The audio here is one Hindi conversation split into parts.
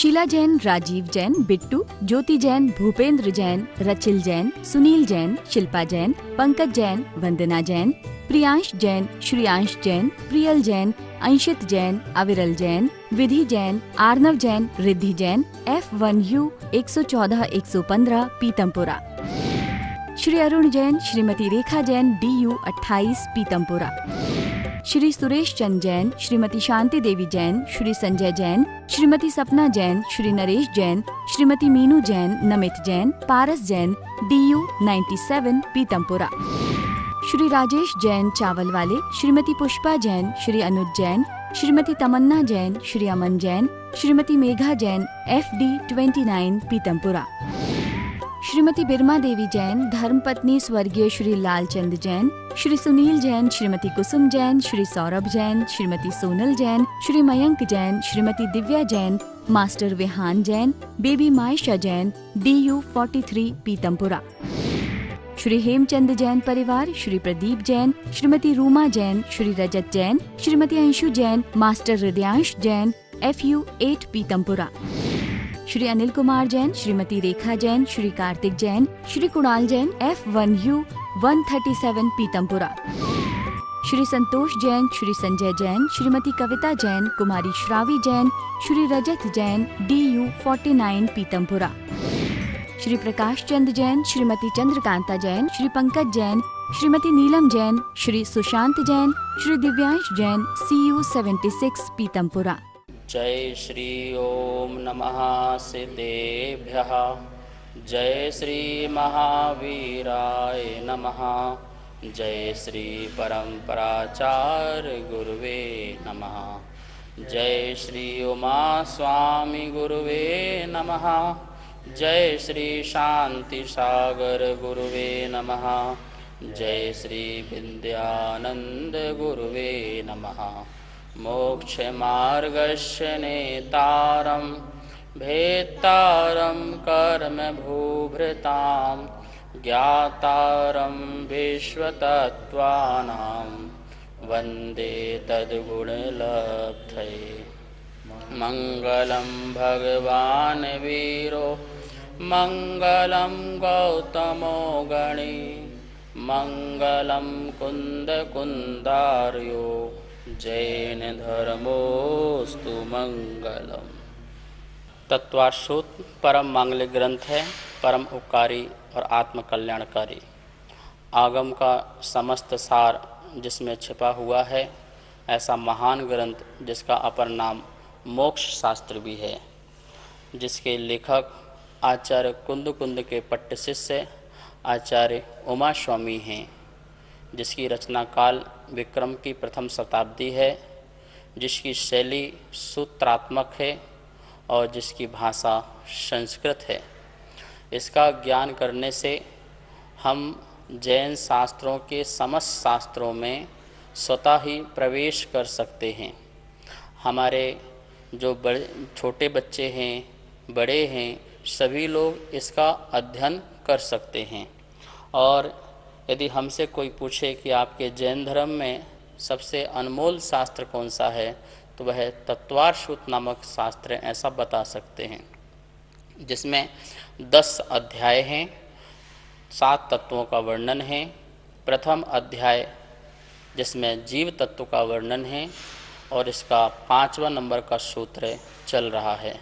शीला जैन, राजीव जैन, बिट्टू, ज्योति जैन, भूपेंद्र जैन, रचिल जैन, सुनील जैन, शिल्पा जैन, पंकज जैन, वंदना जैन, प्रियांश जैन, श्रियांश जैन, प्रियल जैन, अंशित जैन, अविरल जैन, विधि जैन, आर्नव जैन, रिद्धि जैन, F1U 114-115 पीतमपुरा। श्री अरुण जैन, श्रीमती रेखा जैन, DU 28 पीतमपुरा। श्री सुरेश चंद जैन, श्रीमती शांति देवी जैन, श्री संजय जैन, श्रीमती सपना जैन, श्री नरेश जैन, श्रीमती मीनू जैन, नमित जैन, पारस जैन, DU 97 पीतमपुरा। श्री राजेश जैन चावल वाले, श्रीमती पुष्पा जैन, श्री अनुज जैन, श्रीमती तमन्ना जैन, श्री अमन जैन, श्रीमती मेघा जैन, FD 29 पीतमपुरा। श्रीमती बिरमा देवी जैन, धर्मपत्नी स्वर्गीय Shri Lalchand Jain, Shri Sunil Jain, Shrimati Kusum Jain, Shri Saurabh Jain, Shrimati Sonal Jain, Shri Mayank Jain, Shrimati Divya Jain, master Vihaan Jain, baby Maysha Jain, DU 43 Pitampura. Shri Hemchand Jain परिवार, Shri Pradeep Jain, Shrimati Ruma Jain, Shri Rajat Jain, Shrimati Anshu Jain, master Hridyansh Jain, FU 8 Pitampura. Shri Anil Kumar Jain, Shrimati Rekha Jain, Shri Kartik Jain, Shri Kunal Jain, F1U 137 Pitampura. Shri Santosh Jain, Shri Sanjay Jain, Shrimati Kavita Jain, कुमारी श्रावी जैन, श्री रजत जैन, DU 49 पीतमपुरा। श्री प्रकाश चंद जैन, श्रीमती चंद्रकांता जैन, श्री पंकज जैन, श्रीमती नीलम जैन, श्री सुशांत जैन, श्री दिव्यांश जैन, CU 76 पीतमपुरा। जय श्री ओम नमः सिद्धेभ्यः। जय श्री महावीराय नमः। जय श्री परम्पराचार्य गुरुवे नमः। जय श्री उमा स्वामी गुरुवे नमः। जय श्री शांति सागर गुरुवे नमः। जय श्री विद्यानंद गुरुवे नमः। मोक्ष मार्गस्य नेतारं भेत्तारं कर्म भूभृतां ज्ञातारं विश्वतत्त्वानां वन्दे तद्गुणलब्धये। मंगलं भगवान् वीरो मंगलं गौतमो गणी मंगलं कुन्दकुन्दार्यो जैन धर्मोस्तु मंगलम। तत्वार्षोत परम मांगलिक ग्रंथ है, परम उपकारी और आत्म कल्याणकारी। आगम का समस्त सार जिसमें छिपा हुआ है, ऐसा महान ग्रंथ जिसका अपर नाम मोक्ष शास्त्र भी है, जिसके लेखक आचार्य कुंद के पट्ट शिष्य आचार्य उमा स्वामी हैं, जिसकी रचना काल विक्रम की प्रथम शताब्दी है, जिसकी शैली सूत्रात्मक है और जिसकी भाषा संस्कृत है। इसका ज्ञान करने से हम जैन शास्त्रों के समस्त शास्त्रों में स्वतः ही प्रवेश कर सकते हैं। हमारे जो बड़े छोटे बच्चे हैं, बड़े हैं, सभी लोग इसका अध्ययन कर सकते हैं। और यदि हमसे कोई पूछे कि आपके जैन धर्म में सबसे अनमोल शास्त्र कौन सा है, तो वह तत्वार्षोत नामक शास्त्र ऐसा बता सकते हैं, जिसमें 10 अध्याय हैं, 7 तत्वों का वर्णन है। प्रथम अध्याय जिसमें जीव तत्व का वर्णन है और इसका 5वां नंबर का सूत्र चल रहा है।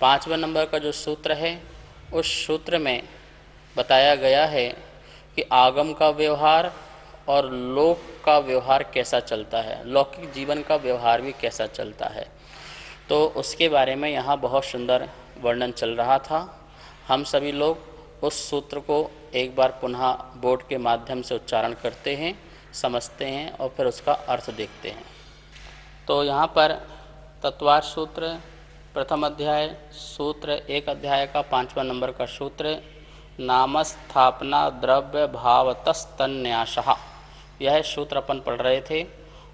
5वां नंबर का जो सूत्र है, उस सूत्र में बताया गया है कि आगम का व्यवहार और लोक का व्यवहार कैसा चलता है, लौकिक जीवन का व्यवहार भी कैसा चलता है। तो उसके बारे में यहाँ बहुत सुंदर वर्णन चल रहा था। हम सभी लोग उस सूत्र को एक बार पुनः बोर्ड के माध्यम से उच्चारण करते हैं, समझते हैं और फिर उसका अर्थ देखते हैं। तो यहाँ पर तत्वार्थ सूत्र प्रथम अध्याय सूत्र 1 अध्याय का 5वां नंबर का सूत्र नामस्थापना द्रव्य भावतस्तन्यासः, यह सूत्र अपन पढ़ रहे थे।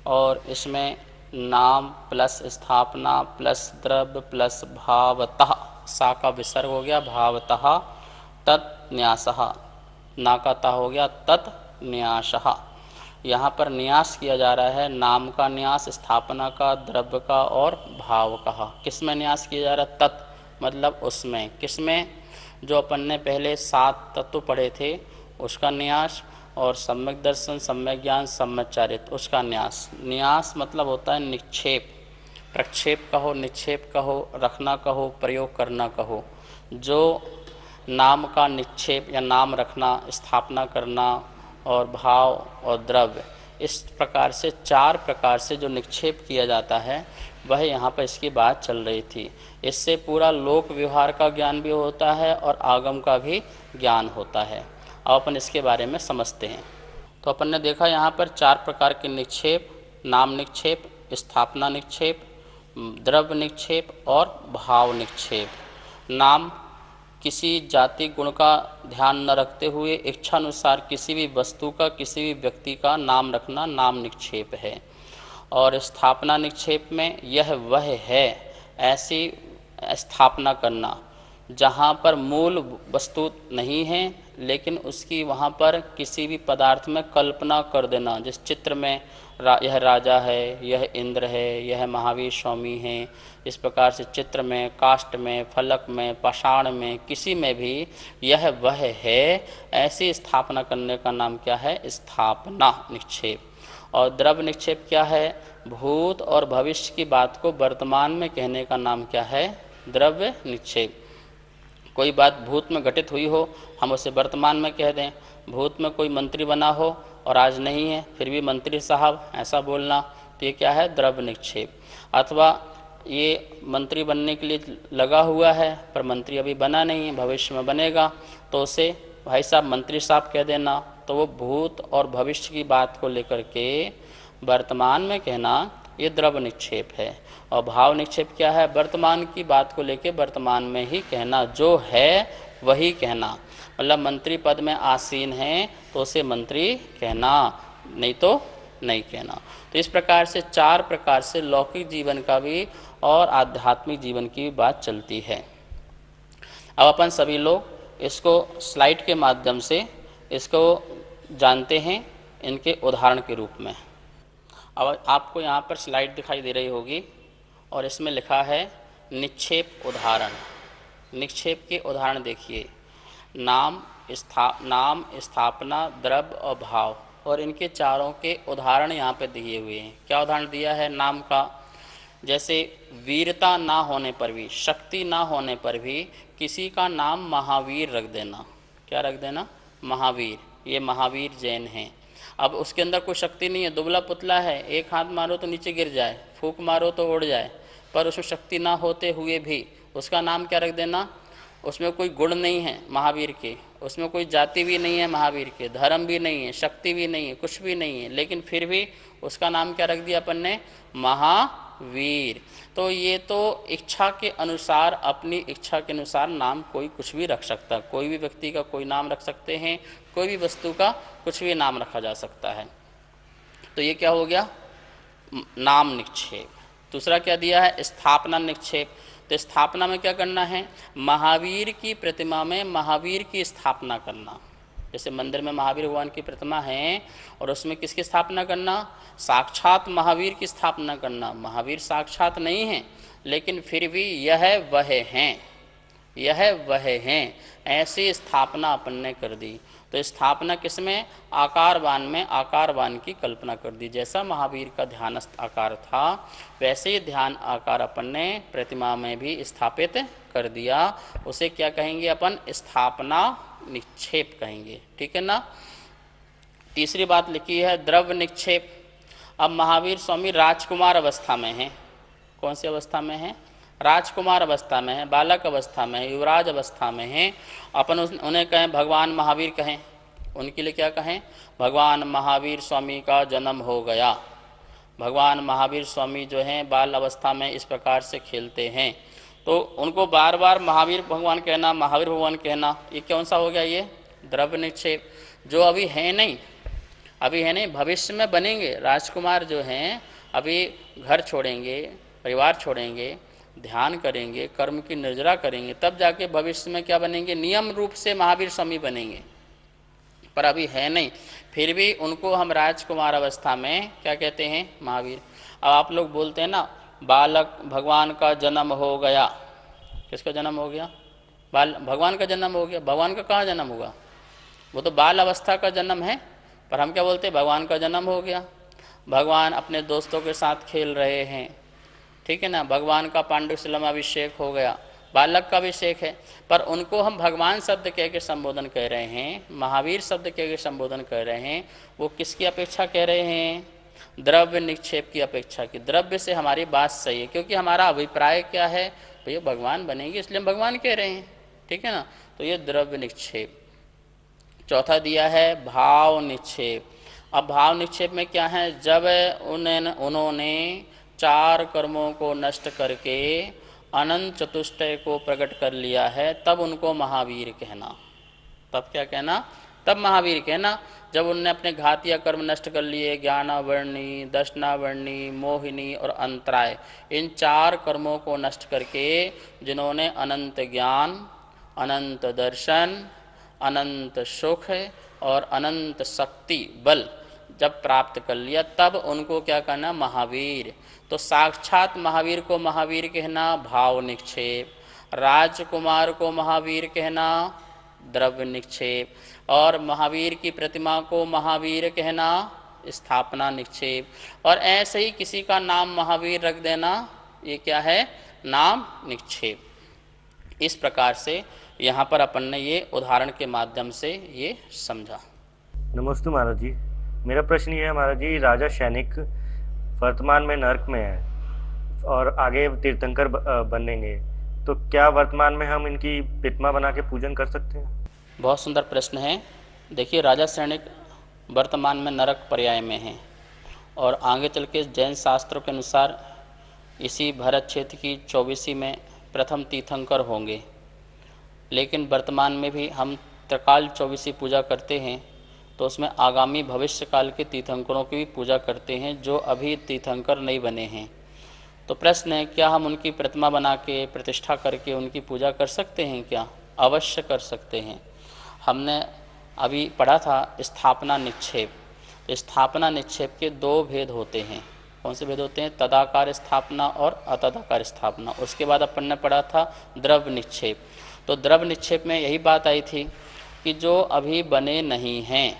और इसमें नाम प्लस स्थापना प्लस द्रव्य प्लस भावतः, सा का विसर्ग हो गया भावतः, तत्न्यासः, ना का ता हो गया तत्न्यासः। यहाँ पर न्यास किया जा रहा है, नाम का न्यास, स्थापना का, द्रव्य का और भाव का। किस में न्यास किया जा रहा है? तत्, मतलब उसमें, किसमें, जो अपन ने पहले 7 तत्व पढ़े थे उसका न्यास, और सम्यक दर्शन, सम्यक ज्ञान, सम्यक चारित्र उसका न्यास। न्यास मतलब होता है निक्षेप, प्रक्षेप कहो, निक्षेप कहो, रखना कहो, प्रयोग करना कहो। जो नाम का निक्षेप या नाम रखना, स्थापना करना, और भाव और द्रव्य, इस प्रकार से 4 प्रकार से जो निक्षेप किया जाता है वह यहाँ पर इसकी बात चल रही थी। इससे पूरा लोक व्यवहार का ज्ञान भी होता है और आगम का भी ज्ञान होता है। अब अपन इसके बारे में समझते हैं। तो अपन ने देखा यहाँ पर 4 प्रकार के निक्षेप, नाम निक्षेप, स्थापना निक्षेप, द्रव्य निक्षेप और भाव निक्षेप। नाम किसी जाति गुण का ध्यान न रखते हुए इच्छानुसार किसी भी वस्तु का, किसी भी व्यक्ति का नाम रखना नाम निक्षेप है। और स्थापना निक्षेप में यह वह है ऐसी स्थापना करना जहाँ पर मूल वस्तु नहीं है लेकिन उसकी वहाँ पर किसी भी पदार्थ में कल्पना कर देना। जिस चित्र में यह राजा है, यह इंद्र है, यह महावीर स्वामी है, इस प्रकार से चित्र में, काष्ठ में, फलक में, पाषाण में, किसी में भी यह वह है ऐसी स्थापना करने का नाम क्या है? स्थापना निक्षेप। और द्रव्य निक्षेप क्या है? भूत और भविष्य की बात को वर्तमान में कहने का नाम क्या है? द्रव्य निक्षेप। कोई बात भूत में घटित हुई हो, हम उसे वर्तमान में कह दें। भूत में कोई मंत्री बना हो और आज नहीं है, फिर भी मंत्री साहब ऐसा बोलना, तो ये क्या है? द्रव्य निक्षेप। अथवा ये मंत्री बनने के लिए लगा हुआ है पर मंत्री अभी बना नहीं है, भविष्य में बनेगा, तो उसे भाई साहब मंत्री साहब कह देना। तो वो भूत और भविष्य की बात को लेकर के वर्तमान में कहना, ये द्रव्य निक्षेप है। और भाव निक्षेप क्या है? वर्तमान की बात को लेकर वर्तमान में ही कहना, जो है वही कहना। मतलब मंत्री पद में आसीन है तो उसे मंत्री कहना, नहीं तो नहीं कहना। तो इस प्रकार से 4 प्रकार से लौकिक जीवन का भी और आध्यात्मिक जीवन की भी बात चलती है। अब अपन सभी लोग इसको स्लाइड के माध्यम से इसको जानते हैं इनके उदाहरण के रूप में। अब आपको यहाँ पर स्लाइड दिखाई दे रही होगी और इसमें लिखा है निक्षेप उदाहरण। निक्षेप के उदाहरण देखिए, नाम, स्थापना, द्रव्य और भाव, और इनके चारों के उदाहरण यहाँ पे दिए हुए हैं। क्या उदाहरण दिया है? नाम का, जैसे वीरता ना होने पर भी, शक्ति ना होने पर भी किसी का नाम महावीर रख देना। क्या रख देना? महावीर। ये महावीर जैन हैं। अब उसके अंदर कोई शक्ति नहीं है, दुबला पुतला है, एक हाथ मारो तो नीचे गिर जाए, फूंक मारो तो उड़ जाए, पर उसमें शक्ति ना होते हुए भी उसका नाम क्या रख देना? उसमें कोई गुण नहीं है महावीर के, उसमें कोई जाति भी नहीं है महावीर के, धर्म भी नहीं है, शक्ति भी नहीं है, कुछ भी नहीं है, लेकिन फिर भी उसका नाम क्या रख दिया अपन ने? महावीर। तो ये तो इच्छा के अनुसार, अपनी इच्छा के अनुसार नाम कोई कुछ भी रख सकता है। कोई भी व्यक्ति का कोई नाम रख सकते हैं, कोई भी वस्तु का कुछ भी नाम रखा जा सकता है। तो ये क्या हो गया? नाम निक्षेप। दूसरा क्या दिया है? स्थापना निक्षेप। तो स्थापना में क्या करना है? महावीर की प्रतिमा में महावीर की स्थापना करना। जैसे मंदिर में महावीर भगवान की प्रतिमा है और उसमें किसकी स्थापना करना? साक्षात महावीर की स्थापना करना। महावीर साक्षात नहीं है लेकिन फिर भी यह वह हैं, यह वह हैं, ऐसी स्थापना अपन ने कर दी। तो स्थापना किसमें? आकारवान में आकारवान की कल्पना कर दी। जैसा महावीर का ध्यानस्थ आकार था वैसे ही ध्यान आकार अपन ने प्रतिमा में भी स्थापित कर दिया। उसे क्या कहेंगे अपन? स्थापना निक्षेप कहेंगे। ठीक है ना। तीसरी बात लिखी है द्रव्य निक्षेप। अब महावीर स्वामी राजकुमार अवस्था में हैं। कौन सी अवस्था में हैं? राजकुमार अवस्था में है, बालक अवस्था में है, युवराज अवस्था में है। अपन उन्हें कहें भगवान महावीर कहें, उनके लिए क्या कहें? भगवान महावीर स्वामी का जन्म हो गया। भगवान महावीर स्वामी जो हैं बाल अवस्था में इस प्रकार से खेलते हैं, तो उनको बार बार महावीर भगवान कहना, महावीर भगवान कहना, ये कौन सा हो गया? ये द्रव्य निक्षेप। जो अभी है नहीं, अभी है नहीं, भविष्य में बनेंगे। राजकुमार जो हैं अभी घर छोड़ेंगे, परिवार छोड़ेंगे, ध्यान करेंगे, कर्म की निर्जरा करेंगे, तब जाके भविष्य में क्या बनेंगे? नियम रूप से महावीर स्वामी बनेंगे, पर अभी है नहीं। फिर भी उनको हम राजकुमार अवस्था में क्या कहते हैं? महावीर। अब आप लोग बोलते हैं ना बालक भगवान का जन्म हो गया, किसका जन्म हो गया? बाल भगवान का जन्म हो गया। भगवान का कहाँ जन्म हुआ? वो तो बाल अवस्था का जन्म है, पर हम क्या बोलते हैं? भगवान का जन्म हो गया। भगवान अपने दोस्तों के साथ खेल रहे हैं, ठीक है ना। भगवान का पांडुशिला में अभिषेक हो गया, बालक का अभिषेक है, पर उनको हम भगवान शब्द कह के संबोधन कह रहे हैं, महावीर शब्द कह के संबोधन कर रहे हैं। वो किसकी अपेक्षा कह रहे हैं? द्रव्य निक्षेप की अपेक्षा की। द्रव्य से हमारी बात सही है, क्योंकि हमारा अभिप्राय क्या है? भैया भगवान बनेंगे, इसलिए हम भगवान कह रहे हैं, ठीक है ना। तो ये द्रव्य निक्षेप। चौथा दिया है भाव निक्षेप। अब भाव निक्षेप में क्या है? जब उन्होंने 4 कर्मों को नष्ट करके अनंत चतुष्टय को प्रकट कर लिया है, तब उनको महावीर कहना। तब क्या कहना? तब महावीर कहना। जब उन्होंने अपने घातीय कर्म नष्ट कर लिए, ज्ञानावर्णी, दर्शनावर्णी, मोहिनी और अंतराय, इन 4 कर्मों को नष्ट करके जिन्होंने अनंत ज्ञान, अनंत दर्शन, अनंत सुख और अनंत शक्ति बल जब प्राप्त कर लिया, तब उनको क्या कहना? महावीर। तो साक्षात महावीर को महावीर कहना भाव निक्षेप, राजकुमार को महावीर कहना द्रव्य निक्षेप, और महावीर की प्रतिमा को महावीर कहना स्थापना निक्षेप, और ऐसे ही किसी का नाम महावीर रख देना, ये क्या है? नाम निक्षेप। इस प्रकार से यहाँ पर अपन ने ये उदाहरण के माध्यम से ये समझा। नमस्ते महाराज जी, मेरा प्रश्न ये है महाराज जी, राजा सैनिक वर्तमान में नरक में है और आगे तीर्थंकर बनेंगे, तो क्या वर्तमान में हम इनकी प्रतिमा बना के पूजन कर सकते हैं? बहुत सुंदर प्रश्न है। देखिए, राजा सैनिक वर्तमान में नरक पर्याय में हैं, और आगे चल के जैन शास्त्रों के अनुसार इसी भरत क्षेत्र की 24वीं में प्रथम तीर्थंकर होंगे। लेकिन वर्तमान में भी हम त्रिकाल 24वीं पूजा करते हैं, तो उसमें आगामी भविष्य काल के तीर्थंकरों की भी पूजा करते हैं जो अभी तीर्थंकर नहीं बने हैं। तो प्रश्न है, क्या हम उनकी प्रतिमा बना के प्रतिष्ठा करके उनकी पूजा कर सकते हैं? क्या अवश्य कर सकते हैं। हमने अभी पढ़ा था स्थापना निक्षेप। स्थापना निक्षेप के 2 भेद होते हैं। कौन से भेद होते हैं? तदाकार स्थापना और अतदाकार स्थापना। उसके बाद अपन ने पढ़ा था द्रव्य निक्षेप। तो द्रव्य निक्षेप में यही बात आई थी कि जो अभी बने नहीं हैं,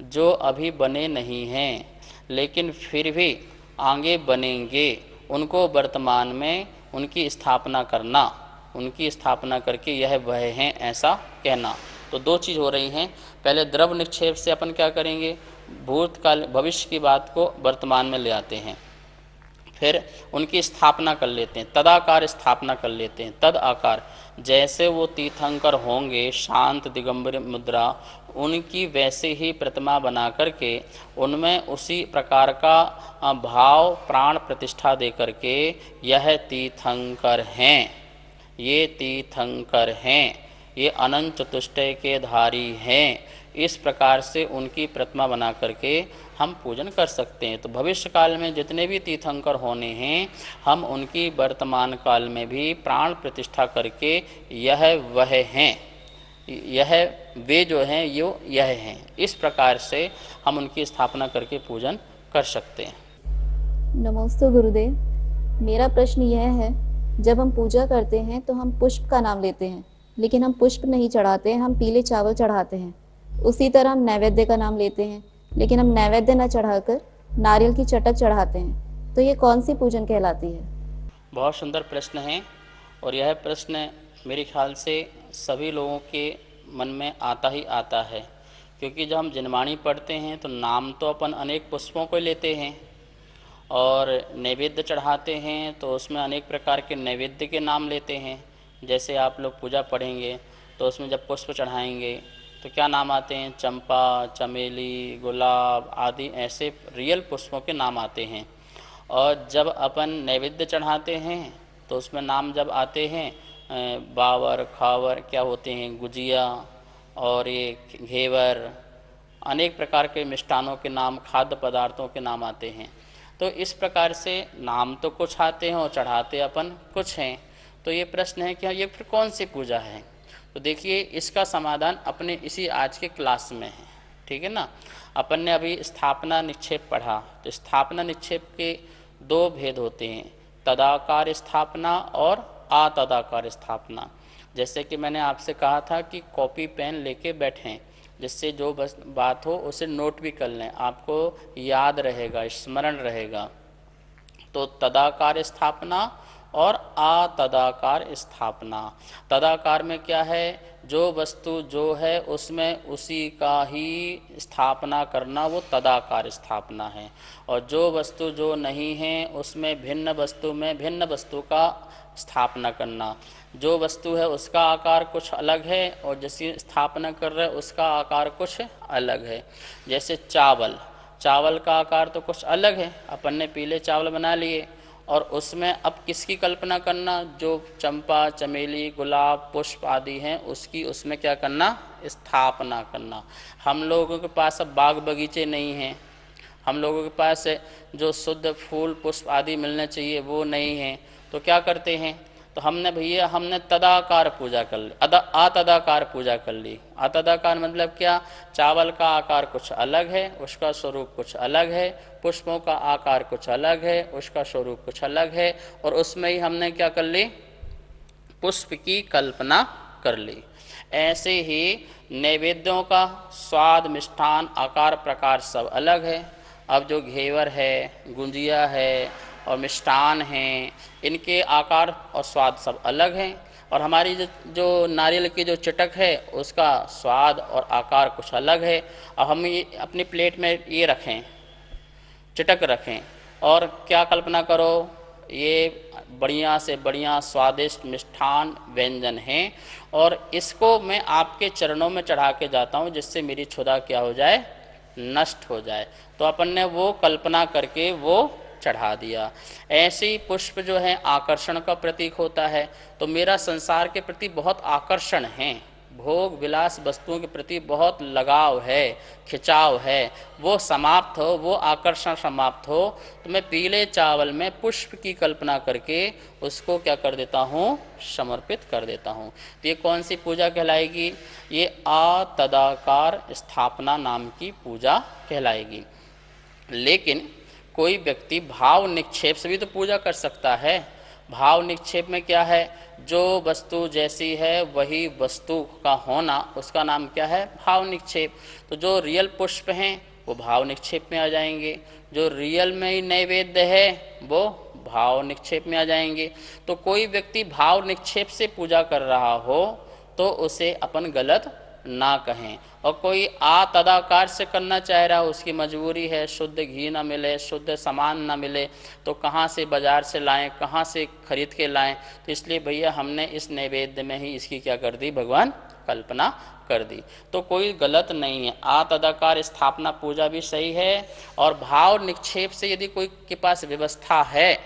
जो अभी बने नहीं हैं लेकिन फिर भी आगे बनेंगे, उनको वर्तमान में उनकी स्थापना करना, उनकी स्थापना करके यह वह हैं ऐसा कहना। तो 2 चीज़ हो रही हैं। पहले द्रव्य निक्षेप से अपन क्या करेंगे? भूतकाल भविष्य की बात को वर्तमान में ले आते हैं, फिर उनकी स्थापना कर लेते हैं, तदाकार स्थापना कर लेते हैं। तद आकार जैसे वो तीर्थंकर होंगे शांत दिगंबर मुद्रा, उनकी वैसे ही प्रतिमा बना करके उनमें उसी प्रकार का भाव प्राण प्रतिष्ठा दे करके यह तीर्थंकर हैं, ये तीर्थंकर हैं, ये अनंत चतुष्टय के धारी हैं, इस प्रकार से उनकी प्रतिमा बना करके हम पूजन कर सकते हैं। तो भविष्य काल में जितने भी तीर्थंकर होने हैं, हम उनकी वर्तमान काल में भी प्राण प्रतिष्ठा करके यह वह हैं, यह वे जो हैं यह हैं, इस प्रकार से हम उनकी स्थापना करके पूजन कर सकते हैं। नमस्ते गुरुदेव, मेरा प्रश्न यह है, जब हम पूजा करते हैं तो हम पुष्प का नाम लेते हैं, लेकिन हम पुष्प नहीं चढ़ाते हैं, हम पीले चावल चढ़ाते हैं। उसी तरह हम नैवेद्य का नाम लेते हैं, लेकिन हम नैवेद्य न चढ़ाकर नारियल की चटक चढ़ाते हैं। तो ये कौन सी पूजन कहलाती है? बहुत सुंदर प्रश्न है, और यह प्रश्न मेरे ख्याल से सभी लोगों के मन में आता ही आता है, क्योंकि जब हम जिनवाणी पढ़ते हैं तो नाम तो अपन अनेक पुष्पों को लेते हैं, और नैवेद्य चढ़ाते हैं तो उसमें अनेक प्रकार के नैवेद्य के नाम लेते हैं। जैसे आप लोग पूजा पढ़ेंगे तो उसमें जब पुष्प चढ़ाएंगे तो क्या नाम आते हैं? चंपा, चमेली, गुलाब आदि ऐसे रियल पुष्पों के नाम आते हैं। और जब अपन नैवेद्य चढ़ाते हैं तो उसमें नाम जब आते हैं बावर, खावर क्या होते हैं, गुजिया और ये घेवर, अनेक प्रकार के मिष्ठानों के नाम, खाद्य पदार्थों के नाम आते हैं। तो इस प्रकार से नाम तो कुछ आते हैं और चढ़ाते अपन कुछ हैं। तो ये प्रश्न है कि ये फिर कौन सी पूजा है? तो देखिए, इसका समाधान अपने इसी आज के क्लास में है, ठीक है ना। अपन ने अभी स्थापना निक्षेप पढ़ा, तो स्थापना निक्षेप के 2 भेद होते हैं, तदाकार स्थापना और अतदाकार स्थापना। जैसे कि मैंने आपसे कहा था कि कॉपी पेन लेके बैठें, जिससे जो बस बात हो उसे नोट भी कर लें, आपको याद रहेगा, स्मरण रहेगा। तो तदाकार स्थापना और अतदाकार स्थापना। तदाकार में क्या है, जो वस्तु जो है उसमें उसी का ही स्थापना करना, वो तदाकार स्थापना है। और जो वस्तु जो नहीं है उसमें भिन्न वस्तु में भिन्न वस्तु का स्थापना करना। जो वस्तु है उसका आकार कुछ अलग है और जिसकी स्थापना कर रहे उसका आकार कुछ अलग है। जैसे चावल, चावल का आकार तो कुछ अलग है, अपन ने पीले चावल बना लिए, और उसमें अब किसकी कल्पना करना, जो चंपा, चमेली, गुलाब, पुष्प आदि हैं उसकी उसमें क्या करना, स्थापना करना। हम लोगों के पास अब बाग बगीचे नहीं हैं, हम लोगों के पास जो शुद्ध फूल पुष्प आदि मिलने चाहिए वो नहीं है, तो क्या करते हैं, तो हमने तदाकार पूजा कर ली, अतदाकार पूजा कर ली। अतदाकार मतलब क्या, चावल का आकार कुछ अलग है, उसका स्वरूप कुछ अलग है, पुष्पों का आकार कुछ अलग है, उसका स्वरूप कुछ अलग है, और उसमें ही हमने क्या कर ली, पुष्प की कल्पना कर ली। ऐसे ही नैवेद्यों का स्वाद, मिष्ठान, आकार, प्रकार सब अलग है। अब जो घेवर है, गुंजिया है और मिष्ठान हैं, इनके आकार और स्वाद सब अलग हैं। और हमारी जो नारियल की जो चटक है उसका स्वाद और आकार कुछ अलग है। अब हम ये अपनी प्लेट में ये रखें, चटक रखें, और क्या कल्पना करो, ये बढ़िया से बढ़िया स्वादिष्ट मिष्ठान व्यंजन हैं, और इसको मैं आपके चरणों में चढ़ा के जाता हूँ जिससे मेरी क्षुधा क्या हो जाए, नष्ट हो जाए। तो अपन ने वो कल्पना करके वो चढ़ा दिया। ऐसे ही पुष्प जो है आकर्षण का प्रतीक होता है, तो मेरा संसार के प्रति बहुत आकर्षण है, भोग विलास वस्तुओं के प्रति बहुत लगाव है, खिंचाव है, वो समाप्त हो, वो आकर्षण समाप्त हो, तो मैं पीले चावल में पुष्प की कल्पना करके उसको क्या कर देता हूँ, समर्पित कर देता हूँ। तो ये कौन सी पूजा कहलाएगी, ये अतदाकार स्थापना नाम की पूजा कहलाएगी। लेकिन कोई व्यक्ति भाव निक्षेप से भी तो पूजा कर सकता है। भाव निक्षेप में क्या है, जो वस्तु जैसी है वही वस्तु का होना, उसका नाम क्या है, भाव निक्षेप। तो जो रियल पुष्प हैं वो भाव निक्षेप में आ जाएंगे, जो रियल में ही नैवेद्य है वो भाव निक्षेप में आ जाएंगे। तो कोई व्यक्ति भाव निक्षेप से पूजा कर रहा हो तो उसे अपन गलत ना कहें, और कोई अतदाकार से करना चाह रहा हो, उसकी मजबूरी है, शुद्ध घी ना मिले, शुद्ध सामान ना मिले, तो कहाँ से बाजार से लाएं, कहाँ से खरीद के लाएं। तो इसलिए भैया हमने इस नैवेद्य में ही इसकी क्या कर दी, भगवान कल्पना कर दी। तो कोई गलत नहीं है, अतदाकार स्थापना पूजा भी सही है। और भाव निक्षेप से यदि कोई के पास व्यवस्था है,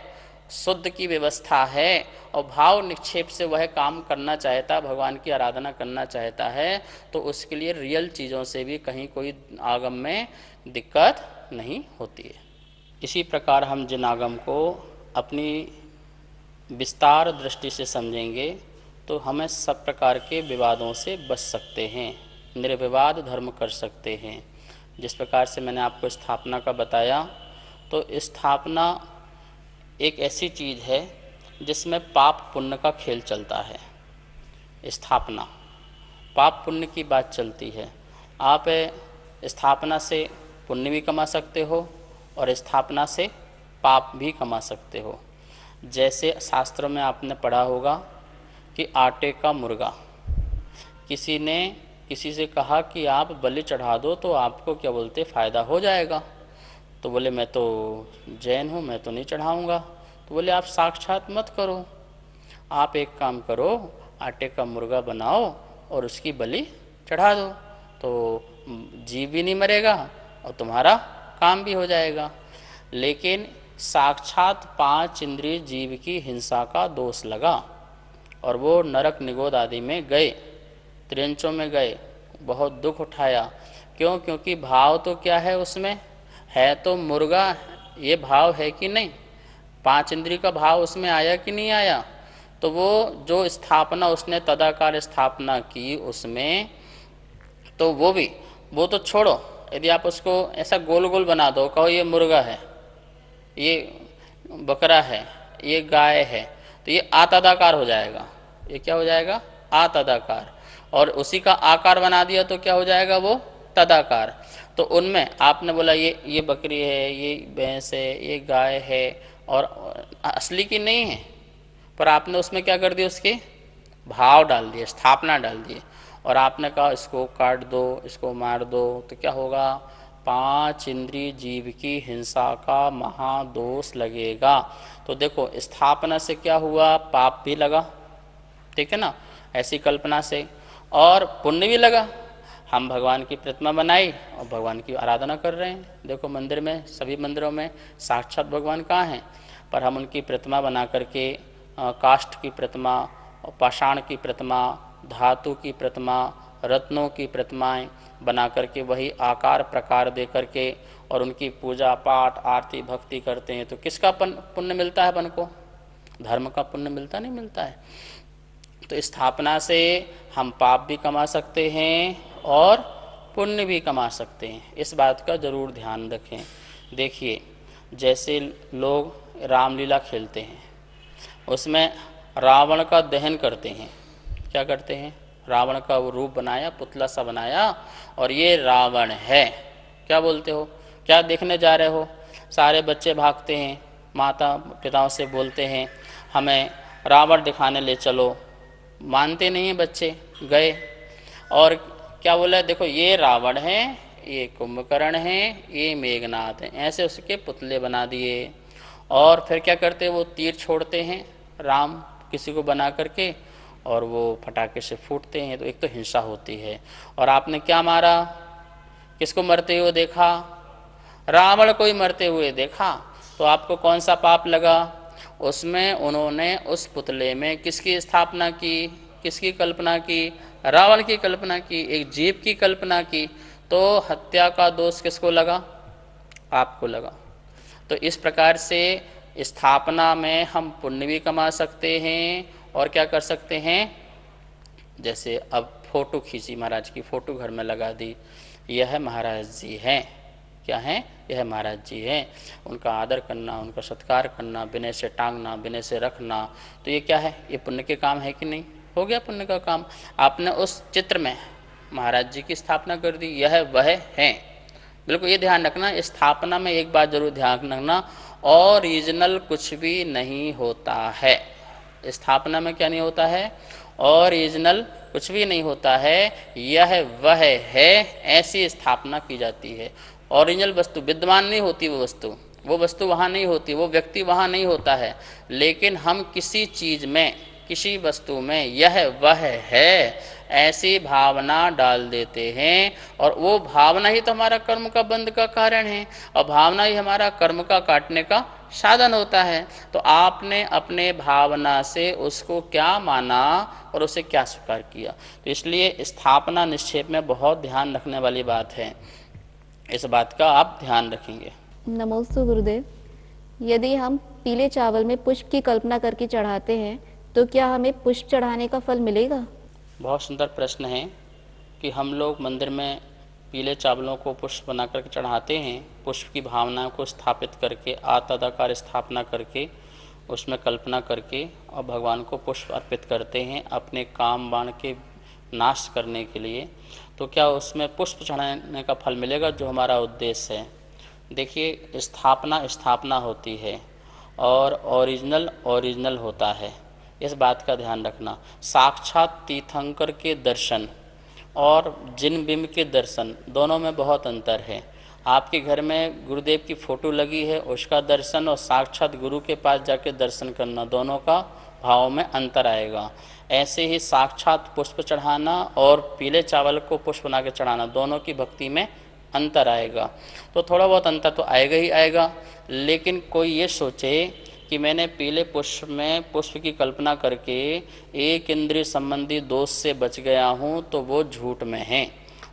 शुद्ध की व्यवस्था है, और भाव निक्षेप से वह काम करना चाहता, भगवान की आराधना करना चाहता है, तो उसके लिए रियल चीज़ों से भी कहीं कोई आगम में दिक्कत नहीं होती है। इसी प्रकार हम जिन आगम को अपनी विस्तार दृष्टि से समझेंगे तो हमें सब प्रकार के विवादों से बच सकते हैं, निर्विवाद धर्म कर सकते हैं। जिस प्रकार से मैंने आपको स्थापना का बताया, तो स्थापना एक ऐसी चीज़ है जिसमें पाप पुण्य का खेल चलता है। स्थापना पाप पुण्य की बात चलती है। आप स्थापना से पुण्य भी कमा सकते हो और स्थापना से पाप भी कमा सकते हो। जैसे शास्त्रों में आपने पढ़ा होगा कि आटे का मुर्गा, किसी ने किसी से कहा कि आप बलि चढ़ा दो तो आपको क्या बोलते फ़ायदा हो जाएगा। तो बोले मैं तो जैन हूँ, मैं तो नहीं चढ़ाऊँगा। तो बोले आप साक्षात मत करो, आप एक काम करो, आटे का मुर्गा बनाओ और उसकी बलि चढ़ा दो, तो जीव भी नहीं मरेगा और तुम्हारा काम भी हो जाएगा। लेकिन साक्षात 5 इंद्रिय जीव की हिंसा का दोष लगा और वो नरक निगोद आदि में गए, त्रिंचों में गए, बहुत दुख उठाया। क्यों? क्योंकि भाव तो क्या है उसमें है, तो मुर्गा ये भाव है कि नहीं, 5 इंद्रिय का भाव उसमें आया कि नहीं आया। तो वो जो स्थापना उसने तदाकार स्थापना की उसमें, तो वो तो छोड़ो, यदि आप उसको ऐसा गोल गोल बना दो, कहो ये मुर्गा है, ये बकरा है, ये गाय है, तो ये आतदाकार हो जाएगा। ये क्या हो जाएगा? आतदाकार। और उसी का आकार बना दिया तो क्या हो जाएगा? वो तदाकार। तो उनमें आपने बोला ये बकरी है, ये भैंस है, ये गाय है, और असली की नहीं है, पर आपने उसमें क्या कर दिया? उसके भाव डाल दिए, स्थापना डाल दिए, और आपने कहा इसको काट दो, इसको मार दो, तो क्या होगा? 5 इंद्रिय जीव की हिंसा का महादोष लगेगा। तो देखो, स्थापना से क्या हुआ? पाप भी लगा, ठीक है ना, ऐसी कल्पना से, और पुण्य भी लगा। हम भगवान की प्रतिमा बनाई और भगवान की आराधना कर रहे हैं। देखो मंदिर में, सभी मंदिरों में साक्षात भगवान कहाँ हैं, पर हम उनकी प्रतिमा बना करके, काष्ठ की प्रतिमा, पाषाण की प्रतिमा, धातु की प्रतिमा, रत्नों की प्रतिमाएं बना करके वही आकार प्रकार दे करके और उनकी पूजा पाठ आरती भक्ति करते हैं, तो किसका पुण्य मिलता है? अपन को धर्म का पुण्य मिलता नहीं मिलता है। तो स्थापना से हम पाप भी कमा सकते हैं और पुण्य भी कमा सकते हैं, इस बात का जरूर ध्यान रखें। देखिए, जैसे लोग रामलीला खेलते हैं, उसमें रावण का दहन करते हैं। क्या करते हैं? रावण का वो रूप बनाया, पुतला सा बनाया, और ये रावण है। क्या बोलते हो? क्या देखने जा रहे हो? सारे बच्चे भागते हैं, माता पिताओं से बोलते हैं हमें रावण दिखाने ले चलो, मानते नहीं हैं बच्चे, गए, और क्या बोला? देखो ये रावण है, ये कुंभकर्ण है, ये मेघनाथ है, ऐसे उसके पुतले बना दिए। और फिर क्या करते? वो तीर छोड़ते हैं राम किसी को बना करके, और वो फटाके से फूटते हैं, तो एक तो हिंसा होती है। और आपने क्या मारा? किसको मरते हुए देखा? रावण को ही मरते हुए देखा, तो आपको कौन सा पाप लगा? उसमें उन्होंने उस पुतले में किसकी स्थापना की, किसकी कल्पना की? रावण की कल्पना की, एक जीव की कल्पना की, तो हत्या का दोष किसको लगा? आपको लगा। तो इस प्रकार से स्थापना में हम पुण्य भी कमा सकते हैं, और क्या कर सकते हैं? जैसे अब फोटो खींची, महाराज की फोटो घर में लगा दी, यह महाराज जी हैं। क्या हैं? यह महाराज जी हैं। उनका आदर करना, उनका सत्कार करना, विनय से टांगना, विनय से रखना, तो ये क्या है? ये पुण्य के काम है कि नहीं? हो गया पुण्य का काम। आपने उस चित्र में महाराज जी की स्थापना कर दी, यह वह हैं। बिल्कुल ये ध्यान रखना, स्थापना में एक बात जरूर ध्यान रखना, ओरिजिनल कुछ भी नहीं होता है। स्थापना में क्या नहीं होता है? ओरिजिनल कुछ भी नहीं होता है, यह वह है, ऐसी स्थापना की जाती है। ओरिजिनल वस्तु विद्यमान नहीं होती, वो वस्तु वहाँ नहीं होती, वो व्यक्ति वहाँ नहीं होता है, लेकिन हम किसी चीज में, किसी वस्तु में यह वह है ऐसी भावना डाल देते हैं, और वो भावना ही तो हमारा कर्म का बंध का कारण है, और भावना ही हमारा कर्म का काटने का साधन होता है। तो आपने अपने भावना से उसको क्या माना और उसे क्या स्वीकार किया। तो इसलिए स्थापना निक्षेप में बहुत ध्यान रखने वाली बात है, इस बात का आप ध्यान रखेंगे। नमोस्तु गुरुदेव। यदि हम पीले चावल में पुष्प की कल्पना करके चढ़ाते हैं तो क्या हमें पुष्प चढ़ाने का फल मिलेगा? बहुत सुंदर प्रश्न है कि हम लोग मंदिर में पीले चावलों को पुष्प बना करके चढ़ाते हैं, पुष्प की भावना को स्थापित करके, आतदाकार स्थापना करके, उसमें कल्पना करके, और भगवान को पुष्प अर्पित करते हैं अपने काम बाण के नाश करने के लिए। तो क्या उसमें पुष्प चढ़ाने का फल मिलेगा, जो हमारा उद्देश्य है? देखिए, स्थापना होती है और ओरिजिनल होता है, इस बात का ध्यान रखना। साक्षात तीर्थंकर के दर्शन और जिन बिंब के दर्शन, दोनों में बहुत अंतर है। आपके घर में गुरुदेव की फोटो लगी है, उसका दर्शन और साक्षात गुरु के पास जाके दर्शन करना, दोनों का भाव में अंतर आएगा। ऐसे ही साक्षात पुष्प चढ़ाना और पीले चावल को पुष्प बना के चढ़ाना, दोनों की भक्ति में अंतर आएगा। तो थोड़ा बहुत अंतर तो आएगा ही आएगा, लेकिन कोई ये सोचे कि मैंने पीले पुष्प में पुष्प की कल्पना करके एक इंद्रिय संबंधी दोष से बच गया हूँ, तो वो झूठ में है।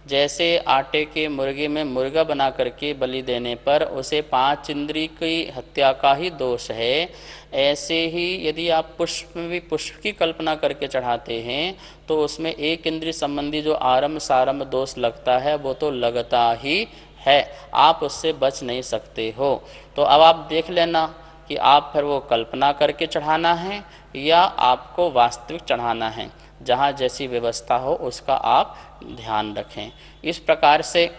जैसे आटे के मुर्गे में मुर्गा बना करके बलि देने पर उसे 5 इंद्रिय की हत्या का ही दोष है, ऐसे ही यदि आप पुष्प में भी पुष्प की कल्पना करके चढ़ाते हैं तो उसमें एक इंद्रिय संबंधी जो आरंभ सारंभ दोष लगता है वो तो लगता ही है, आप उससे बच नहीं सकते हो। तो अब आप देख लेना कि आप फिर वो कल्पना करके चढ़ाना है या आपको वास्तविक चढ़ाना है। जहाँ जैसी व्यवस्था हो उसका आप ध्यान रखें। इस प्रकार से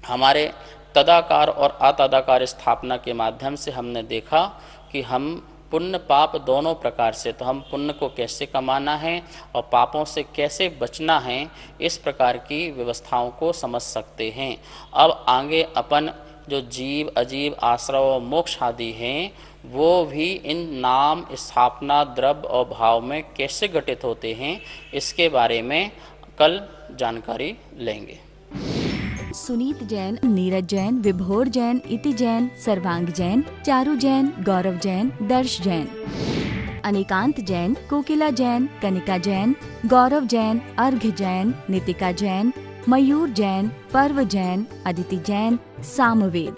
हमारे तदाकार और अतदाकार स्थापना के माध्यम से हमने देखा कि हम पुण्य पाप दोनों प्रकार से, तो हम पुण्य को कैसे कमाना है और पापों से कैसे बचना है, इस प्रकार की व्यवस्थाओं को समझ सकते हैं। अब आगे अपन जो जीव अजीव आश्रव मोक्ष आदि हैं वो भी इन नाम स्थापना द्रव्य और भाव में कैसे घटित होते हैं इसके बारे में कल जानकारी लेंगे। सुनीत जैन, नीरज जैन, विभोर जैन, इति जैन, सर्वांग जैन, चारू जैन, गौरव जैन, दर्श जैन, अनेकांत जैन, कोकिला जैन, कनिका जैन, गौरव जैन, अर्घ्य जैन, नितिका जैन, मयूर जैन, पर्व जैन, अदिति जैन, सामवेद,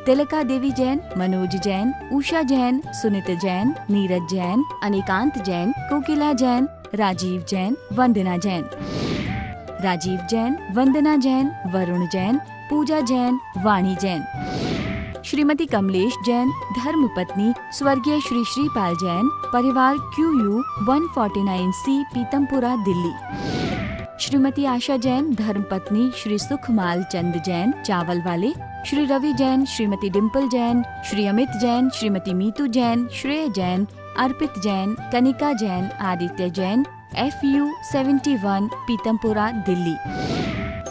तिलका देवी जैन, मनोज जैन, उषा जैन, सुनीत जैन, नीरज जैन, अनेकांत जैन, कोकिला जैन, राजीव जैन, वंदना जैन, राजीव जैन, वंदना जैन, वरुण जैन, पूजा जैन, वाणी जैन, श्रीमती कमलेश जैन, धर्मपत्नी स्वर्गीय श्री श्रीपाल जैन, परिवार QU 149C, पीतमपुरा, दिल्ली, श्रीमती आशा जैन, धर्मपत्नी श्री सुखमाल चंद जैन, चावल वाले, श्री रवि जैन, श्रीमती डिम्पल जैन, श्री अमित जैन, श्रीमती मीतू जैन, श्रेय जैन, अर्पित जैन, कनिका जैन, आदित्य जैन, FU 71, पीतमपुरा, दिल्ली,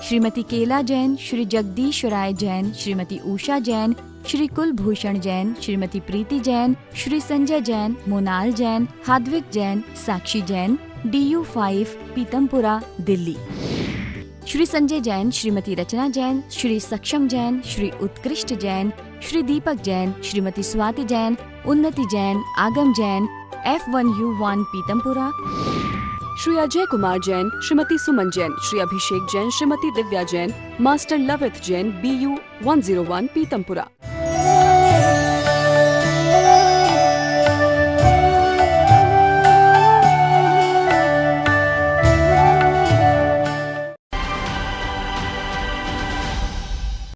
श्रीमती केला जैन, श्री जगदीश राय जैन, श्रीमती उषा जैन, श्री कुलभूषण जैन, श्रीमती प्रीति जैन, श्री संजय जैन, मोनाल जैन, हाद्विक जैन, साक्षी जैन, DU 5, पीतमपुरा, दिल्ली, श्री संजय जैन, श्रीमती रचना जैन, श्री सक्षम जैन, श्री उत्कृष्ट जैन, श्री दीपक जैन, श्रीमती स्वाति जैन, उन्नति जैन, आगम जैन, F1U1, पीतमपुरा, श्री अजय कुमार जैन, श्रीमती सुमन जैन, श्री अभिषेक जैन, श्रीमती दिव्या जैन, मास्टर लवित जैन, BU 101, पीतमपुरा।